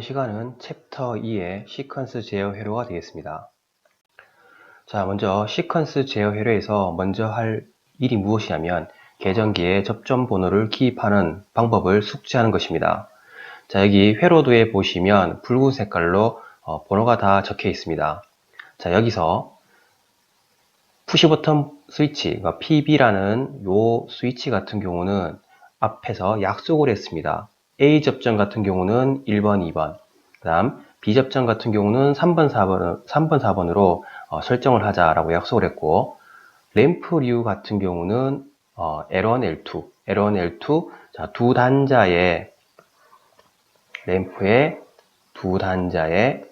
시간은 챕터 2의 시퀀스 제어 회로가 되겠습니다. 자, 먼저 시퀀스 제어 회로에서 먼저 할 일이 무엇이냐면 계정기에 접점 번호를 기입하는 방법을 숙지하는 것입니다. 자, 여기 회로도에 보시면 붉은 색깔로 번호가 다 적혀 있습니다. 자, 여기서 푸시 버튼 스위치, 그러니까 PB라는 요 스위치 같은 경우는 앞에서 약속을 했습니다. A 접점 같은 경우는 1번, 2번, 그 다음 B 접점 같은 경우는 3번, 4번으로 설정을 하자라고 약속을 했고, 램프류 같은 경우는 L1, L2, 자, 두 단자의 램프의 두 단자에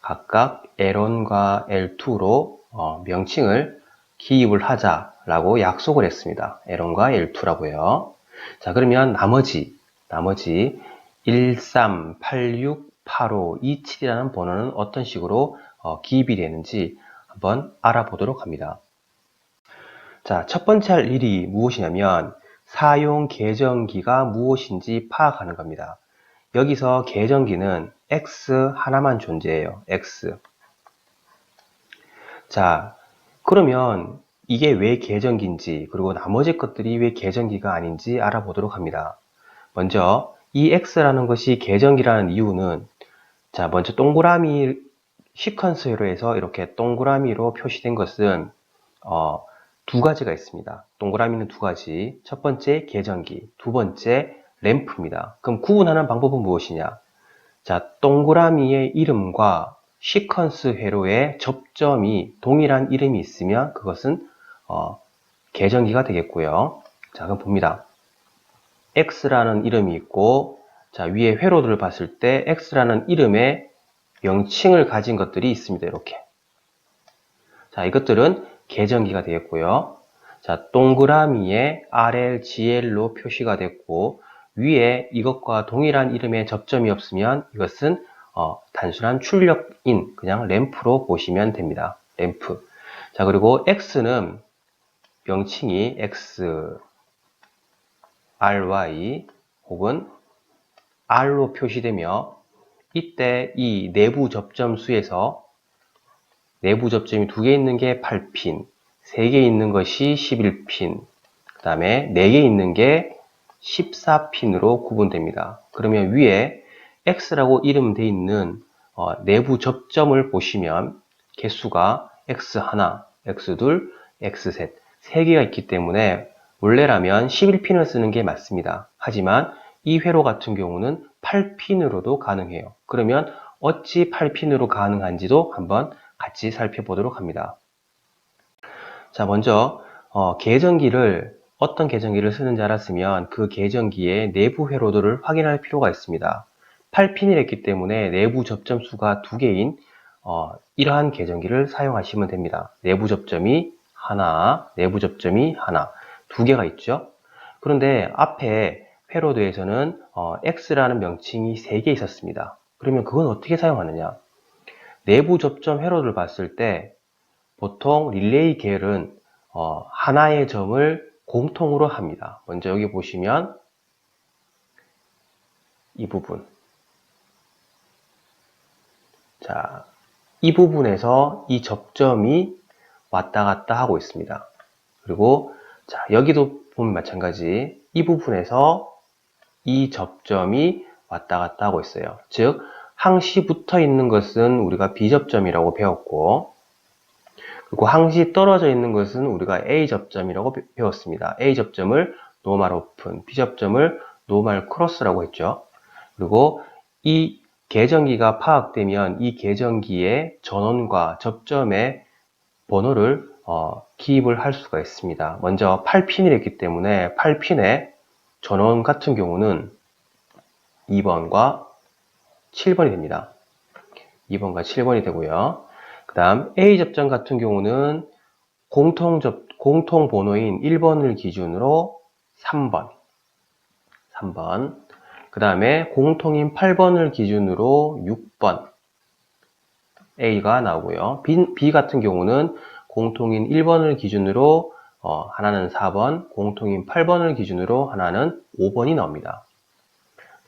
각각 L1과 L2로 명칭을 기입을 하자라고 약속을 했습니다. L1과 L2라고요. 자, 그러면 나머지 13, 86, 85, 27이라는 번호는 어떤 식으로 기입이 되는지 한번 알아보도록 합니다. 자, 첫 번째 할 일이 무엇이냐면 사용 계정기가 무엇인지 파악하는 겁니다. 여기서 계정기는 X 하나만 존재해요. X. 자, 그러면 이게 왜 계정기인지, 그리고 나머지 것들이 왜 계정기가 아닌지 알아보도록 합니다. 먼저 이 X라는 것이 계정기라는 이유는, 자, 먼저 동그라미 시퀀스 회로에서 이렇게 동그라미로 표시된 것은 두 가지가 있습니다. 동그라미는 두 가지. 첫 번째 계정기, 두 번째 램프입니다. 그럼 구분하는 방법은 무엇이냐? 자, 동그라미의 이름과 시퀀스 회로의 접점이 동일한 이름이 있으면 그것은 계정기가 되겠고요. 자, 그럼 봅니다. X라는 이름이 있고, 자, 위에 회로들을 봤을 때 X라는 이름의 명칭을 가진 것들이 있습니다. 이렇게. 자, 이것들은 계정기가 되겠고요. 자, 동그라미에 RL, GL로 표시가 됐고, 위에 이것과 동일한 이름의 접점이 없으면 이것은 단순한 출력인 그냥 램프로 보시면 됩니다. 램프. 자, 그리고 X는 명칭이 X, RY 혹은 R로 표시되며, 이때 이 내부 접점 수에서 내부 접점이 2개 있는 게 8핀, 3개 있는 것이 11핀, 그 다음에 4개 있는 게 14핀으로 구분됩니다. 그러면 위에 X라고 이름되어 있는 내부 접점을 보시면 개수가 X1, X2, X3, 3개가 있기 때문에 원래라면 11핀을 쓰는 게 맞습니다. 하지만 이 회로 같은 경우는 8핀으로도 가능해요. 그러면 어찌 8핀으로 가능한지도 한번 같이 살펴보도록 합니다. 자, 먼저 어떤 계정기를 쓰는지 알았으면 그 계정기의 내부 회로도를 확인할 필요가 있습니다. 8핀이랬기 때문에 내부 접점 수가 2개인 이러한 계정기를 사용하시면 됩니다. 내부 접점이 하나, 2개가 있죠. 그런데 앞에 회로도에서는 X라는 명칭이 3개 있었습니다. 그러면 그건 어떻게 사용하느냐? 내부 접점 회로를 봤을 때 보통 릴레이 계열은 하나의 점을 공통으로 합니다. 먼저 여기 보시면 이 부분. 자, 이 부분에서 이 접점이 왔다 갔다 하고 있습니다. 그리고 자, 여기도 보면 마찬가지. 이 부분에서 이 접점이 왔다 갔다 하고 있어요. 즉, 항시 붙어 있는 것은 우리가 B접점이라고 배웠고, 그리고 항시 떨어져 있는 것은 우리가 A접점이라고 배웠습니다. A접점을 노멀 오픈, B접점을 노멀 크로스라고 했죠. 그리고 이 계정기가 파악되면 이 계정기의 전원과 접점의 번호를 기입을 할 수가 있습니다. 먼저 8핀이랬기 때문에 8핀의 전원 같은 경우는 2번과 7번이 됩니다. 2번과 7번이 되고요. 그 다음 A접점 같은 경우는 공통 번호인 1번을 기준으로 3번. 그 다음에 공통인 8번을 기준으로 6번 A가 나오고요. B 같은 경우는 공통인 1번을 기준으로 하나는 4번, 공통인 8번을 기준으로 하나는 5번이 나옵니다.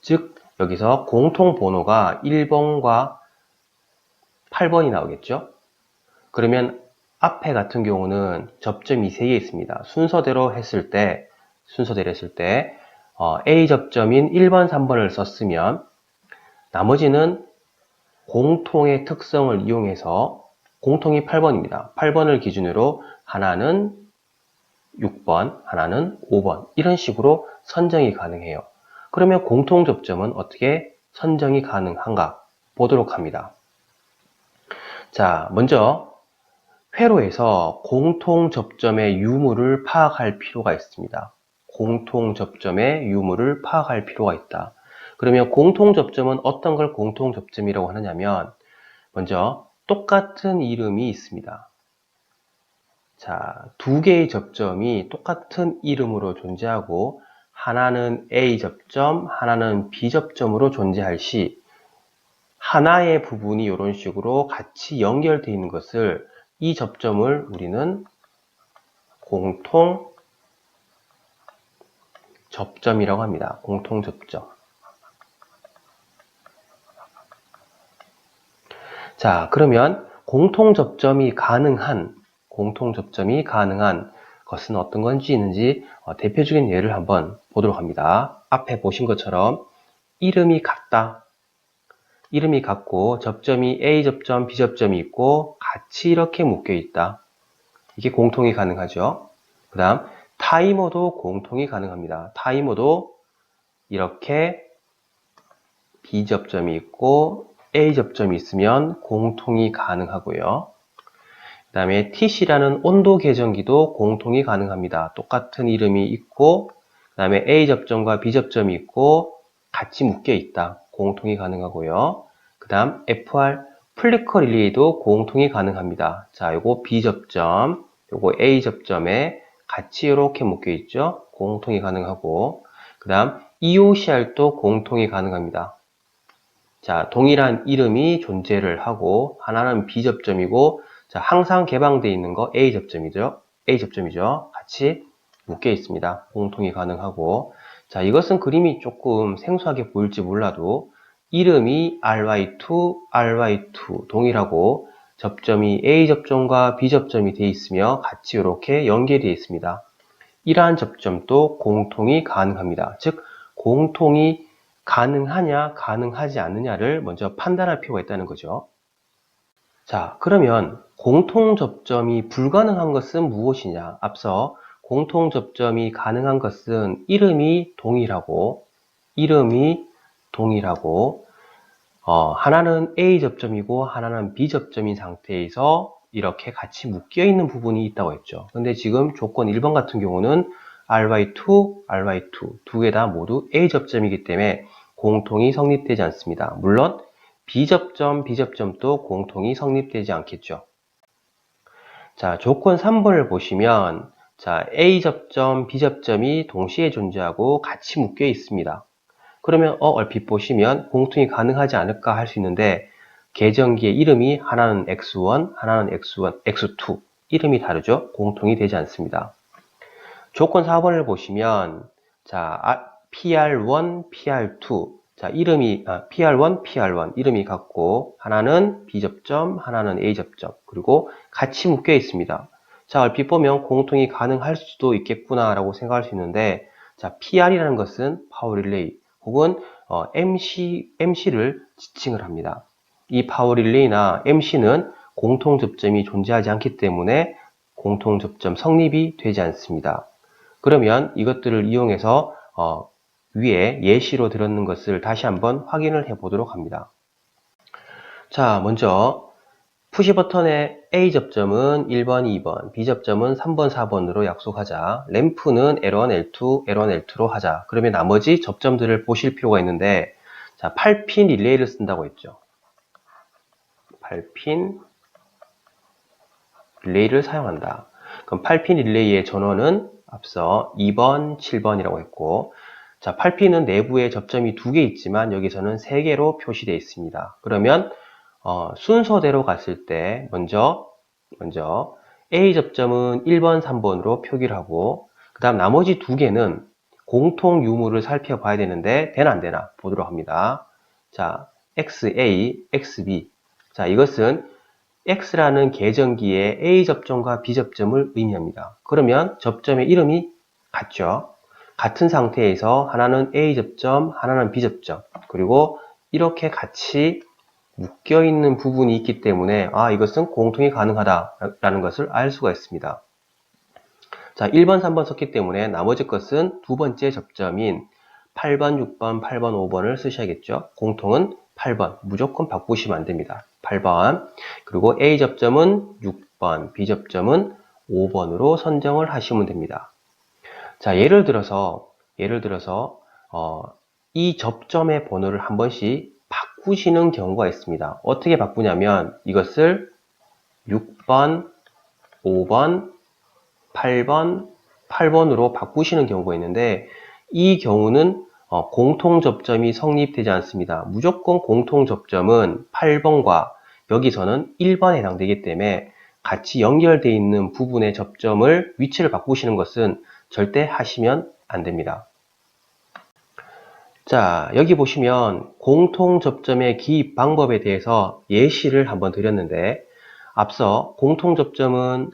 즉 여기서 공통 번호가 1번과 8번이 나오겠죠? 그러면 앞에 같은 경우는 접점이 3개 있습니다. 순서대로 했을 때 A 접점인 1번, 3번을 썼으면 나머지는 공통의 특성을 이용해서 공통이 8번입니다. 8번을 기준으로 하나는 6번, 하나는 5번 이런 식으로 선정이 가능해요. 그러면 공통 접점은 어떻게 선정이 가능한가 보도록 합니다. 자, 먼저 회로에서 공통 접점의 유무를 파악할 필요가 있습니다. 공통 접점의 유무를 파악할 필요가 있다. 그러면 공통 접점은 어떤 걸 공통 접점이라고 하느냐면 먼저 똑같은 이름이 있습니다. 자, 두 개의 접점이 똑같은 이름으로 존재하고 하나는 A 접점, 하나는 B 접점으로 존재할 시 하나의 부분이 이런 식으로 같이 연결되어 있는 것을 이 접점을 우리는 공통 접점이라고 합니다. 공통 접점. 자, 그러면 공통 접점이 가능한 것은 어떤 건지 있는지 대표적인 예를 한번 보도록 합니다. 앞에 보신 것처럼 이름이 같다. 이름이 같고 접점이 A 접점, B 접점이 있고 같이 이렇게 묶여 있다. 이게 공통이 가능하죠. 그 다음 타이머도 공통이 가능합니다. 타이머도 이렇게 B 접점이 있고 A 접점이 있으면 공통이 가능하고요. 그 다음에 TC라는 온도 계정기도 공통이 가능합니다. 똑같은 이름이 있고 그 다음에 A 접점과 B 접점이 있고 같이 묶여 있다. 공통이 가능하고요. 그 다음 FR 플리커 릴레이도 공통이 가능합니다. 자, 요거 B 접점, 요거 A 접점에 같이 이렇게 묶여 있죠. 공통이 가능하고 그 다음 EOCR도 공통이 가능합니다. 자, 동일한 이름이 존재를 하고 하나는 B 접점이고 자, 항상 개방되어 있는 거 A 접점이죠. 같이 묶여 있습니다. 공통이 가능하고 자, 이것은 그림이 조금 생소하게 보일지 몰라도 이름이 RY2 동일하고 접점이 A 접점과 B 접점이 되어 있으며 같이 이렇게 연결되어 있습니다. 이러한 접점도 공통이 가능합니다. 즉, 공통이 가능하냐, 가능하지 않느냐를 먼저 판단할 필요가 있다는 거죠. 자, 그러면 공통 접점이 불가능한 것은 무엇이냐? 앞서 공통 접점이 가능한 것은 이름이 동일하고 하나는 A 접점이고 하나는 B 접점인 상태에서 이렇게 같이 묶여 있는 부분이 있다고 했죠. 근데 지금 조건 1번 같은 경우는 RY2 두 개 다 모두 A 접점이기 때문에 공통이 성립되지 않습니다. 물론 B 접점도 공통이 성립되지 않겠죠. 자, 조건 3번을 보시면 자, A 접점, B 접점이 동시에 존재하고 같이 묶여 있습니다. 그러면 얼핏 보시면 공통이 가능하지 않을까 할 수 있는데 계정기의 이름이 하나는 X1, 하나는 X2 이름이 다르죠? 공통이 되지 않습니다. 조건 4번을 보시면 자, PR1, PR2 자, 이름이 PR1 이름이 같고 하나는 B 접점, 하나는 A 접점 그리고 같이 묶여 있습니다. 자, 얼핏 보면 공통이 가능할 수도 있겠구나라고 생각할 수 있는데 자, PR이라는 것은 파워 릴레이 혹은 MC를 지칭을 합니다. 이 파워 릴레이나 MC는 공통 접점이 존재하지 않기 때문에 공통 접점 성립이 되지 않습니다. 그러면 이것들을 이용해서 위에 예시로 들었는 것을 다시 한번 확인을 해 보도록 합니다. 자, 먼저 푸시 버튼의 A 접점은 1번, 2번, B 접점은 3번, 4번으로 약속하자. 램프는 L1, L2로 하자. 그러면 나머지 접점들을 보실 필요가 있는데 자, 8핀 릴레이를 쓴다고 했죠. 8핀 릴레이를 사용한다. 그럼 8핀 릴레이의 전원은 앞서 2번, 7번이라고 했고 자, 8핀은 내부에 접점이 2개 있지만 여기서는 3개로 표시되어 있습니다. 그러면 순서대로 갔을 때 먼저 A 접점은 1번, 3번으로 표기를 하고 그 다음 나머지 2개는 공통 유무를 살펴봐야 되는데 되나 안 되나 보도록 합니다. 자, XA, XB. 자, 이것은 X라는 계정기의 A 접점과 B 접점을 의미합니다. 그러면 접점의 이름이 같죠. 같은 상태에서 하나는 A 접점, 하나는 B 접점, 그리고 이렇게 같이 묶여있는 부분이 있기 때문에 이것은 공통이 가능하다라는 것을 알 수가 있습니다. 자, 1번, 3번 썼기 때문에 나머지 것은 두 번째 접점인 8번, 6번, 8번, 5번을 쓰셔야겠죠. 공통은 8번, 무조건 바꾸시면 안 됩니다. 8번, 그리고 A 접점은 6번, B 접점은 5번으로 선정을 하시면 됩니다. 자, 예를 들어서 이 접점의 번호를 한 번씩 바꾸시는 경우가 있습니다. 어떻게 바꾸냐면 이것을 6번, 5번, 8번으로 바꾸시는 경우가 있는데 이 경우는 공통 접점이 성립되지 않습니다. 무조건 공통 접점은 8번과 여기서는 1번에 해당되기 때문에 같이 연결되어 있는 부분의 접점을 위치를 바꾸시는 것은 절대 하시면 안 됩니다. 자, 여기 보시면 공통 접점의 기입 방법에 대해서 예시를 한번 드렸는데 앞서 공통 접점은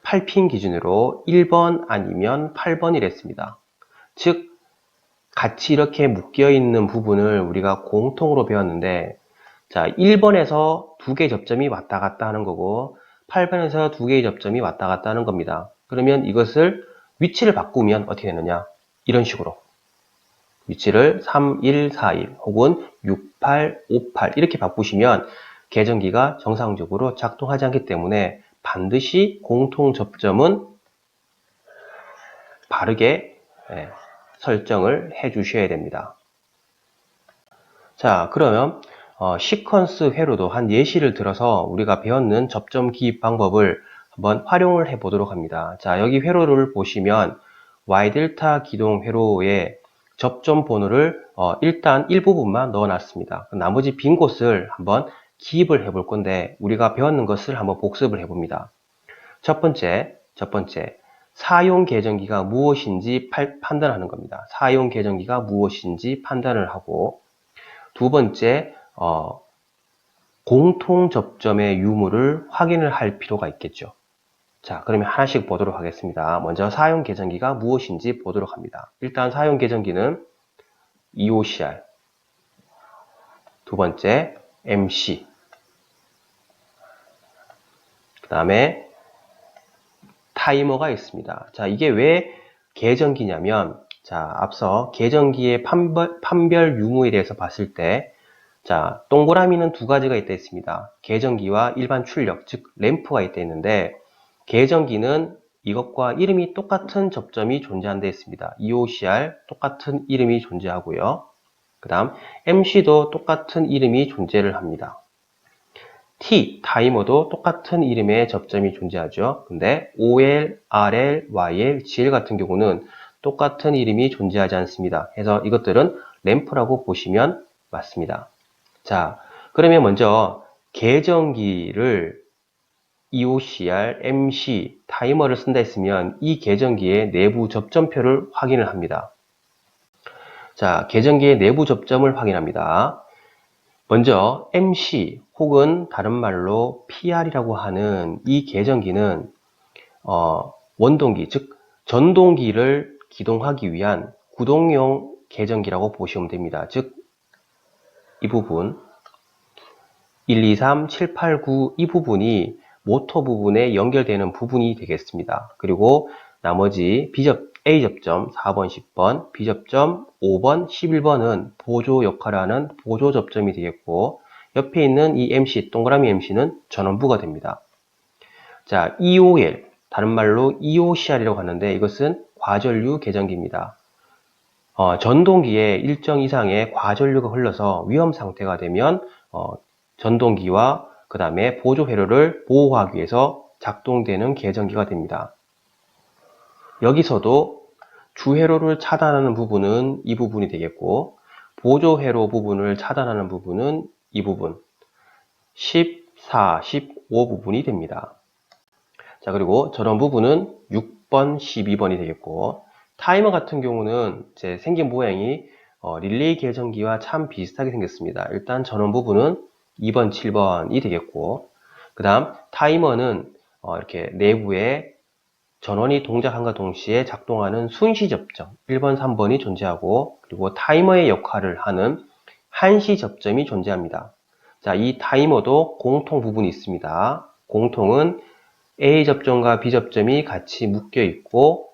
8핀 기준으로 1번 아니면 8번이랬습니다. 즉 같이 이렇게 묶여 있는 부분을 우리가 공통으로 배웠는데 자, 1번에서 두 개의 접점이 왔다 갔다 하는 거고 8번에서 두 개의 접점이 왔다 갔다 하는 겁니다. 그러면 이것을 위치를 바꾸면 어떻게 되느냐? 이런 식으로 위치를 3, 1, 4, 1 혹은 6, 8, 5, 8 이렇게 바꾸시면 계정기가 정상적으로 작동하지 않기 때문에 반드시 공통 접점은 바르게 설정을 해 주셔야 됩니다. 자, 그러면 시퀀스 회로도 한 예시를 들어서 우리가 배웠는 접점 기입 방법을 한번 활용을 해 보도록 합니다. 자, 여기 회로를 보시면 Y델타 기동 회로에 접점 번호를 일단 일부분만 넣어 놨습니다. 나머지 빈 곳을 한번 기입을 해 볼 건데 우리가 배웠는 것을 한번 복습을 해 봅니다. 첫 번째, 사용 계정기가 무엇인지 판단하는 겁니다. 사용 계정기가 무엇인지 판단을 하고 두 번째, 공통 접점의 유무를 확인을 할 필요가 있겠죠. 자, 그러면 하나씩 보도록 하겠습니다. 먼저 사용 계정기가 무엇인지 보도록 합니다. 일단 사용 계정기는 EOCR, 두 번째 MC, 그 다음에 타이머가 있습니다. 자, 이게 왜 계정기냐면 자, 앞서 계정기의 판별 유무에 대해서 봤을 때 자, 동그라미는 두 가지가 있다 했습니다. 계정기와 일반 출력, 즉 램프가 있다 했는데 계정기는 이것과 이름이 똑같은 접점이 존재한다 했습니다. EOCR 똑같은 이름이 존재하고요. 그 다음 MC도 똑같은 이름이 존재를 합니다. T, 타이머도 똑같은 이름의 접점이 존재하죠. 근데 OL, RL, YL, GL 같은 경우는 똑같은 이름이 존재하지 않습니다. 그래서 이것들은 램프라고 보시면 맞습니다. 자, 그러면 먼저 계정기를 EOCR, MC, 타이머를 쓴다 했으면 이 계정기의 내부 접점표를 확인을 합니다. 자, 계정기의 내부 접점을 확인합니다. 먼저 MC 혹은 다른 말로 PR이라고 하는 이 계정기는 원동기, 즉 전동기를 기동하기 위한 구동용 계정기라고 보시면 됩니다. 즉 이 부분 1, 2, 3, 7, 8, 9 이 부분이 모터 부분에 연결되는 부분이 되겠습니다. 그리고 나머지 A 접점 4번, 10번, B 접점 5번, 11번은 보조 역할을 하는 보조 접점이 되겠고 옆에 있는 이 MC, 동그라미 MC는 전원부가 됩니다. 자, EOL, 다른 말로 EOCR이라고 하는데 이것은 과전류 계정기입니다. 전동기에 일정 이상의 과전류가 흘러서 위험 상태가 되면 전동기와 그 다음에 보조 회로를 보호하기 위해서 작동되는 계정기가 됩니다. 여기서도 주회로를 차단하는 부분은 이 부분이 되겠고 보조 회로 부분을 차단하는 부분은 이 부분 14, 15 부분이 됩니다. 자, 그리고 저런 부분은 6번, 12번이 되겠고 타이머 같은 경우는 이제 생긴 모양이 릴레이 계정기와 참 비슷하게 생겼습니다. 일단 전원 부분은 2번, 7번이 되겠고, 그 다음 타이머는 이렇게 내부에 전원이 동작함과 동시에 작동하는 순시 접점 1번, 3번이 존재하고, 그리고 타이머의 역할을 하는 한시 접점이 존재합니다. 자, 이 타이머도 공통 부분이 있습니다. 공통은 A 접점과 B 접점이 같이 묶여 있고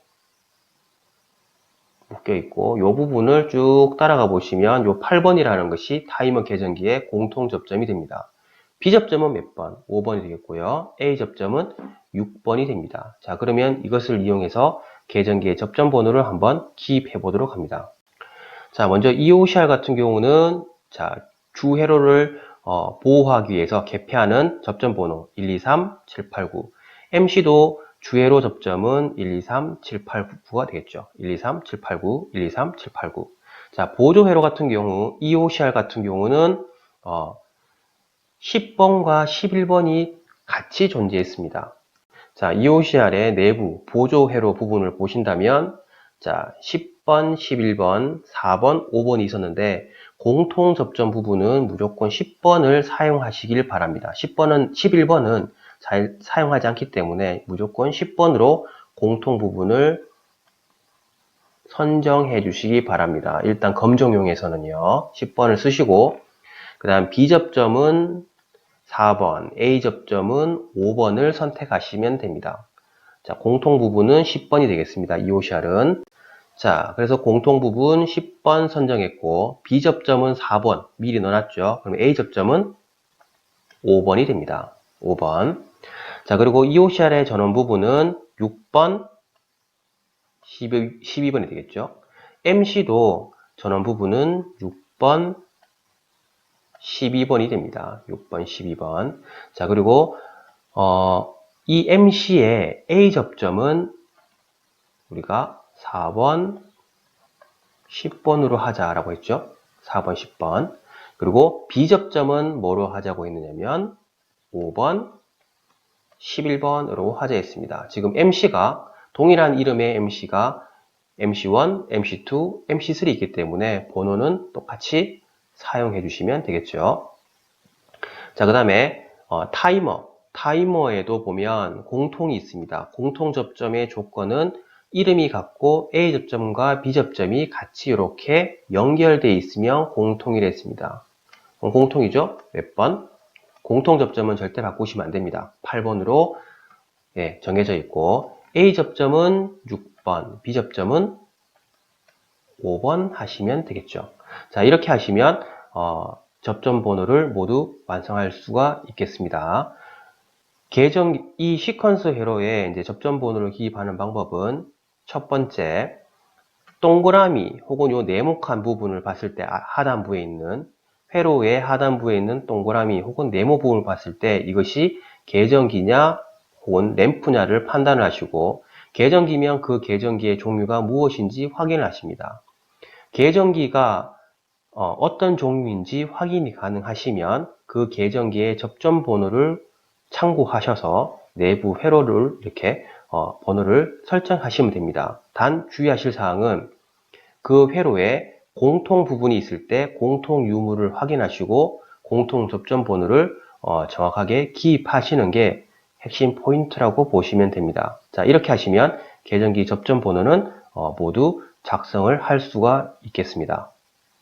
이 부분을 쭉 따라가 보시면 이 8번이라는 것이 타이머 계전기의 공통 접점이 됩니다. B 접점은 몇 번? 5번이 되겠고요. A 접점은 6번이 됩니다. 자, 그러면 이것을 이용해서 계전기의 접점 번호를 한번 기입해 보도록 합니다. 자, 먼저 EOCR 같은 경우는 자, 주 회로를 보호하기 위해서 개폐하는 접점 번호 1, 2, 3, 7, 8, 9. MC도 주회로 접점은 1, 2, 3, 7, 8, 9가 되겠죠. 1, 2, 3, 7, 8, 9, 1, 2, 3, 7, 8, 9. 자, 보조 회로 같은 경우, EOCR 같은 경우는 10번과 11번이 같이 존재했습니다. 자, EOCR의 내부 보조 회로 부분을 보신다면, 자, 10번, 11번, 4번, 5번이 있었는데, 공통 접점 부분은 무조건 10번을 사용하시길 바랍니다. 11번은 잘 사용하지 않기 때문에 무조건 10번으로 공통 부분을 선정해 주시기 바랍니다. 일단 검정용에서는요, 10번을 쓰시고, 그 다음 B접점은 4번, A접점은 5번을 선택하시면 됩니다. 자, 공통 부분은 10번이 되겠습니다. EOCR은. 자, 그래서 공통 부분 10번 선정했고, B접점은 4번 미리 넣어놨죠. 그럼 A접점은 5번이 됩니다. 5번. 자, 그리고 EOCR의 전원 부분은 6번, 12번이 되겠죠. MC도 전원 부분은 6번, 12번이 됩니다. 6번, 12번. 자, 그리고 이 MC의 A 접점은 우리가 4번, 10번으로 하자라고 했죠. 4번, 10번. 그리고 B 접점은 뭐로 하자고 했느냐면 5번, 11번으로 하자했습니다. 지금 MC가 동일한 이름의 MC가 MC1, MC2, MC3 있기 때문에 번호는 똑같이 사용해 주시면 되겠죠. 자, 그 다음에 타이머에도 보면 공통이 있습니다. 공통 접점의 조건은 이름이 같고 A 접점과 B 접점이 같이 이렇게 연결되어 있으면 공통이라 했습니다. 공통이죠? 몇 번? 공통 접점은 절대 바꾸시면 안 됩니다. 8번으로 정해져 있고 A 접점은 6번, B 접점은 5번 하시면 되겠죠. 자, 이렇게 하시면 접점 번호를 모두 완성할 수가 있겠습니다. 이 시퀀스 회로에 이제 접점 번호를 기입하는 방법은 첫 번째, 동그라미 혹은 요 네모칸 부분을 봤을 때 하단부에 있는 회로의 하단부에 있는 동그라미 혹은 네모 부분을 봤을 때 이것이 계전기냐 혹은 램프냐를 판단을 하시고, 계전기면 그 계전기의 종류가 무엇인지 확인을 하십니다. 계전기가 어떤 종류인지 확인이 가능하시면 그 계전기의 접점 번호를 참고하셔서 내부 회로를 이렇게 번호를 설정하시면 됩니다. 단 주의하실 사항은 그 회로에 공통 부분이 있을 때 공통 유무를 확인하시고 공통 접점 번호를 정확하게 기입하시는 게 핵심 포인트라고 보시면 됩니다. 자, 이렇게 하시면 계전기 접점 번호는 모두 작성을 할 수가 있겠습니다.